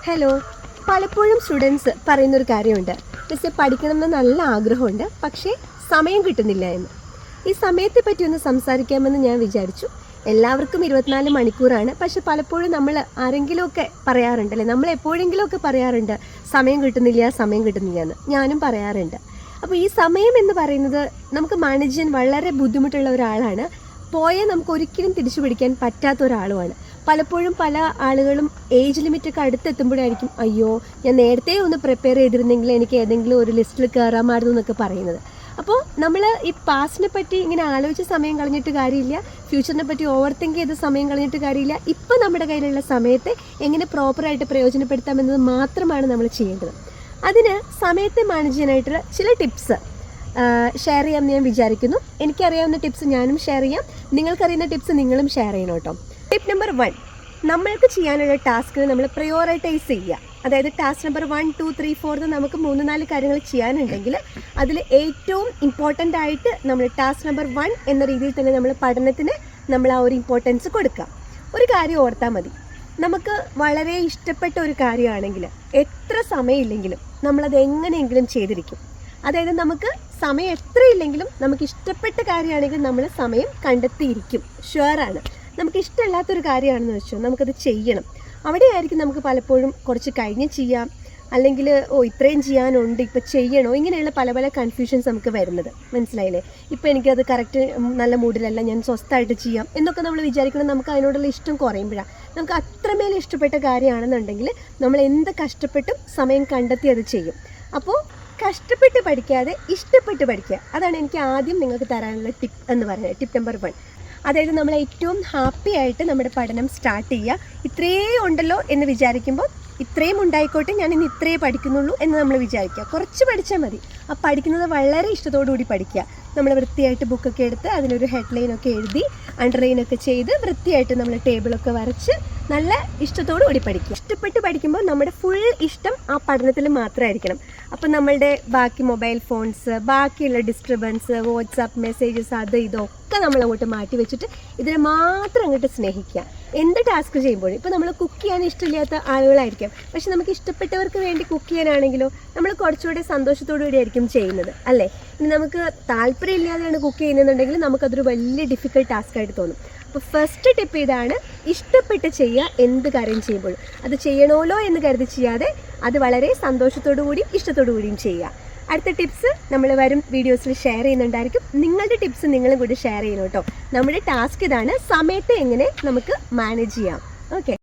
Hello. പലപ്പോഴും students പറയുന്നൊരു കാര്യമുണ്ട്, മിസ്സേ പഠിക്കണമെന്ന് നല്ല ആഗ്രഹമുണ്ട്, പക്ഷേ സമയം കിട്ടുന്നില്ല എന്ന്. ഈ സമയത്തെ പറ്റി ഒന്ന് സംസാരിക്കാമെന്ന് ഞാൻ വിചാരിച്ചു. എല്ലാവർക്കും 24 മണിക്കൂറാണ്, പക്ഷെ പലപ്പോഴും നമ്മൾ ആരെങ്കിലുമൊക്കെ പറയാറുണ്ടല്ലേ, നമ്മൾ എപ്പോഴെങ്കിലുമൊക്കെ പറയാറുണ്ട് സമയം കിട്ടുന്നില്ല എന്ന്. ഞാനും പറയാറുണ്ട്. അപ്പോൾ ഈ സമയം എന്ന് പറയുന്നത് നമുക്ക് മാനേജ് ചെയ്യാൻ വളരെ ബുദ്ധിമുട്ടുള്ള ഒരാളാണ്. പോയാൽ നമുക്ക് ഒരിക്കലും തിരിച്ചു പിടിക്കാൻ പറ്റാത്ത ഒരാളുമാണ്. പലപ്പോഴും പല ആളുകളും ഏജ് ലിമിറ്റൊക്കെ അടുത്തെത്തുമ്പോഴായിരിക്കും അയ്യോ ഞാൻ നേരത്തെ ഒന്ന് പ്രിപ്പയർ ചെയ്തിരുന്നെങ്കിൽ എനിക്ക് ഏതെങ്കിലും ഒരു ലിസ്റ്റിൽ കയറാമായിരുന്നു എന്നൊക്കെ പറയുന്നത്. അപ്പോൾ നമ്മൾ ഈ പാസ്റ്റിനെ പറ്റി ഇങ്ങനെ ആലോചിച്ച് സമയം കളഞ്ഞിട്ട് കാര്യമില്ല, ഫ്യൂച്ചറിനെ പറ്റി ഓവർ തിങ്ക് ചെയ്ത് സമയം കളഞ്ഞിട്ട് കാര്യമില്ല. ഇപ്പം നമ്മുടെ കയ്യിലുള്ള സമയത്തെ എങ്ങനെ പ്രോപ്പറായിട്ട് പ്രയോജനപ്പെടുത്താമെന്നത് മാത്രമാണ് നമ്മൾ ചെയ്യേണ്ടത്. അതിന് സമയത്തെ മാനേജ് ചെയ്യാനായിട്ടുള്ള ചില ടിപ്സ് ഷെയർ ചെയ്യാമെന്ന് ഞാൻ വിചാരിക്കുന്നു. എനിക്കറിയാവുന്ന ടിപ്സ് ഞാനും ഷെയർ ചെയ്യാം, നിങ്ങൾക്കറിയുന്ന ടിപ്സ് നിങ്ങളും ഷെയർ ചെയ്യണം കേട്ടോ. ടിപ്പ് നമ്പർ 1, നമ്മൾക്ക് ചെയ്യാനുള്ള ടാസ്കിന് നമ്മൾ പ്രയോറിറ്റൈസ് ചെയ്യുക. അതായത് ടാസ്ക് നമ്പർ 1, 2, 3, 4 നമുക്ക് 3-4 കാര്യങ്ങൾ ചെയ്യാനുണ്ടെങ്കിൽ അതിൽ ഏറ്റവും ഇമ്പോർട്ടൻ്റ് ആയിട്ട് നമ്മൾ ടാസ്ക് നമ്പർ 1 എന്ന രീതിയിൽ തന്നെ നമ്മൾ പഠനത്തിന് നമ്മൾ ആ ഒരു ഇമ്പോർട്ടൻസ് കൊടുക്കുക. ഒരു കാര്യം ഓർത്താൽ മതി, നമുക്ക് വളരെ ഇഷ്ടപ്പെട്ട ഒരു കാര്യമാണെങ്കിൽ എത്ര സമയമില്ലെങ്കിലും നമ്മളത് എങ്ങനെയെങ്കിലും ചെയ്തിരിക്കും. അതായത് നമുക്ക് സമയം എത്രയില്ലെങ്കിലും നമുക്ക് ഇഷ്ടപ്പെട്ട കാര്യമാണെങ്കിൽ നമ്മൾ സമയം കണ്ടെത്തിയിരിക്കും, ഷുവറാണ്. നമുക്ക് ഇഷ്ടമില്ലാത്തൊരു കാര്യമാണെന്ന് വെച്ചോ നമുക്കത് ചെയ്യണം. അവിടെയായിരിക്കും നമുക്ക് പലപ്പോഴും കുറച്ച് കഴിഞ്ഞ് ചെയ്യാം, അല്ലെങ്കിൽ ഇത്രയും ചെയ്യാനുണ്ട് ഇപ്പം ചെയ്യണോ, ഇങ്ങനെയുള്ള പല പല കൺഫ്യൂഷൻസ് നമുക്ക് വരുന്നത്. മനസ്സിലായില്ലേ? ഇപ്പോൾ എനിക്കത് കറക്റ്റ് നല്ല മൂഡിലല്ല, ഞാൻ സ്വസ്ഥമായിട്ട് ചെയ്യാം എന്നൊക്കെ നമ്മൾ വിചാരിക്കണം. നമുക്ക് അതിനോടുള്ള ഇഷ്ടം കുറയുമ്പോഴാണ്. നമുക്ക് അത്രമേൽ ഇഷ്ടപ്പെട്ട കാര്യമാണെന്നുണ്ടെങ്കിൽ നമ്മൾ എന്ത് കഷ്ടപ്പെട്ടും സമയം കണ്ടെത്തി അത് ചെയ്യും. അപ്പോൾ കഷ്ടപ്പെട്ട് പഠിക്കാതെ ഇഷ്ടപ്പെട്ട് പഠിക്കുക, അതാണ് എനിക്ക് ആദ്യം നിങ്ങൾക്ക് തരാനുള്ള ടിപ്പ് എന്ന് പറയുന്നത്. ടിപ്പ് നമ്പർ 1, അതായത് നമ്മൾ ഏറ്റവും ഹാപ്പി ആയിട്ട് നമ്മുടെ പഠനം സ്റ്റാർട്ട് ചെയ്യുക. ഇത്രയും ഉണ്ടല്ലോ എന്ന് വിചാരിക്കുമ്പോൾ ഇത്രയും ഉണ്ടായിക്കോട്ടെ, ഞാൻ ഇന്ന് ഇത്രയേ പഠിക്കുന്നുള്ളൂ എന്ന് നമ്മൾ വിചാരിക്കുക. കുറച്ച് പഠിച്ചാൽ മതി. ആ പഠിക്കുന്നത് വളരെ ഇഷ്ടത്തോടു കൂടി പഠിക്കുക. നമ്മൾ വൃത്തിയായിട്ട് ബുക്കൊക്കെ എടുത്ത് അതിനൊരു ഹെഡ്ലൈനൊക്കെ എഴുതി അണ്ടർലൈനൊക്കെ ചെയ്ത് വൃത്തിയായിട്ട് നമ്മൾ ടേബിളൊക്കെ വരച്ച് നല്ല ഇഷ്ടത്തോടു കൂടി പഠിക്കുക. ഇഷ്ടപ്പെട്ട് പഠിക്കുമ്പോൾ നമ്മുടെ ഫുൾ ഇഷ്ടം ആ പഠനത്തിൽ മാത്രമായിരിക്കണം. അപ്പം നമ്മളുടെ ബാക്കി മൊബൈൽ ഫോൺസ്, ബാക്കിയുള്ള ഡിസ്റ്റർബൻസ്, വാട്സാപ്പ് മെസ്സേജസ്, അത് ഇതൊക്കെ നമ്മൾ അങ്ങോട്ട് മാറ്റി വെച്ചിട്ട് ഇതിനെ മാത്രം അങ്ങോട്ട് സ്നേഹിക്കുക. എന്ത് ടാസ്ക് ചെയ്യുമ്പോഴും, ഇപ്പോൾ നമ്മൾ കുക്ക് ചെയ്യാൻ ഇഷ്ടമില്ലാത്ത ആളുകളായിരിക്കാം, പക്ഷെ നമുക്ക് ഇഷ്ടപ്പെട്ടവർക്ക് വേണ്ടി കുക്ക് ചെയ്യാനാണെങ്കിലോ നമ്മൾ കുറച്ചുകൂടി സന്തോഷത്തോടു കൂടി ആയിരിക്കും ചെയ്യുന്നത്, അല്ലേ? ഇനി നമുക്ക് താല്പര്യമില്ലാതെയാണ് കുക്ക് ചെയ്യുന്നതെന്നുണ്ടെങ്കിൽ നമുക്കതൊരു വലിയ ഡിഫിക്കൽട്ട് ടാസ്ക് ആയിട്ട് തോന്നും. അപ്പോൾ ഫസ്റ്റ് ടിപ്പ് ഇതാണ്, ഇഷ്ടപ്പെട്ട് ചെയ്യുക. എന്ത് കാര്യം ചെയ്യുമ്പോഴും അത് ചെയ്യണമല്ലോ എന്ന് കരുതി ചെയ്യാതെ അത് വളരെ സന്തോഷത്തോടു കൂടിയും ഇഷ്ടത്തോടു കൂടിയും ചെയ്യുക. അടുത്ത ടിപ്സ് നമ്മൾ വരും വീഡിയോസിൽ ഷെയർ ചെയ്യുന്നുണ്ടായിരിക്കും. നിങ്ങളുടെ ടിപ്സ് നിങ്ങളും കൂടി ഷെയർ ചെയ്യണം കേട്ടോ. നമ്മുടെ ടാസ്ക് ഇതാണ്, സമയത്തെ എങ്ങനെ നമുക്ക് മാനേജ് ചെയ്യാം. ഓക്കെ.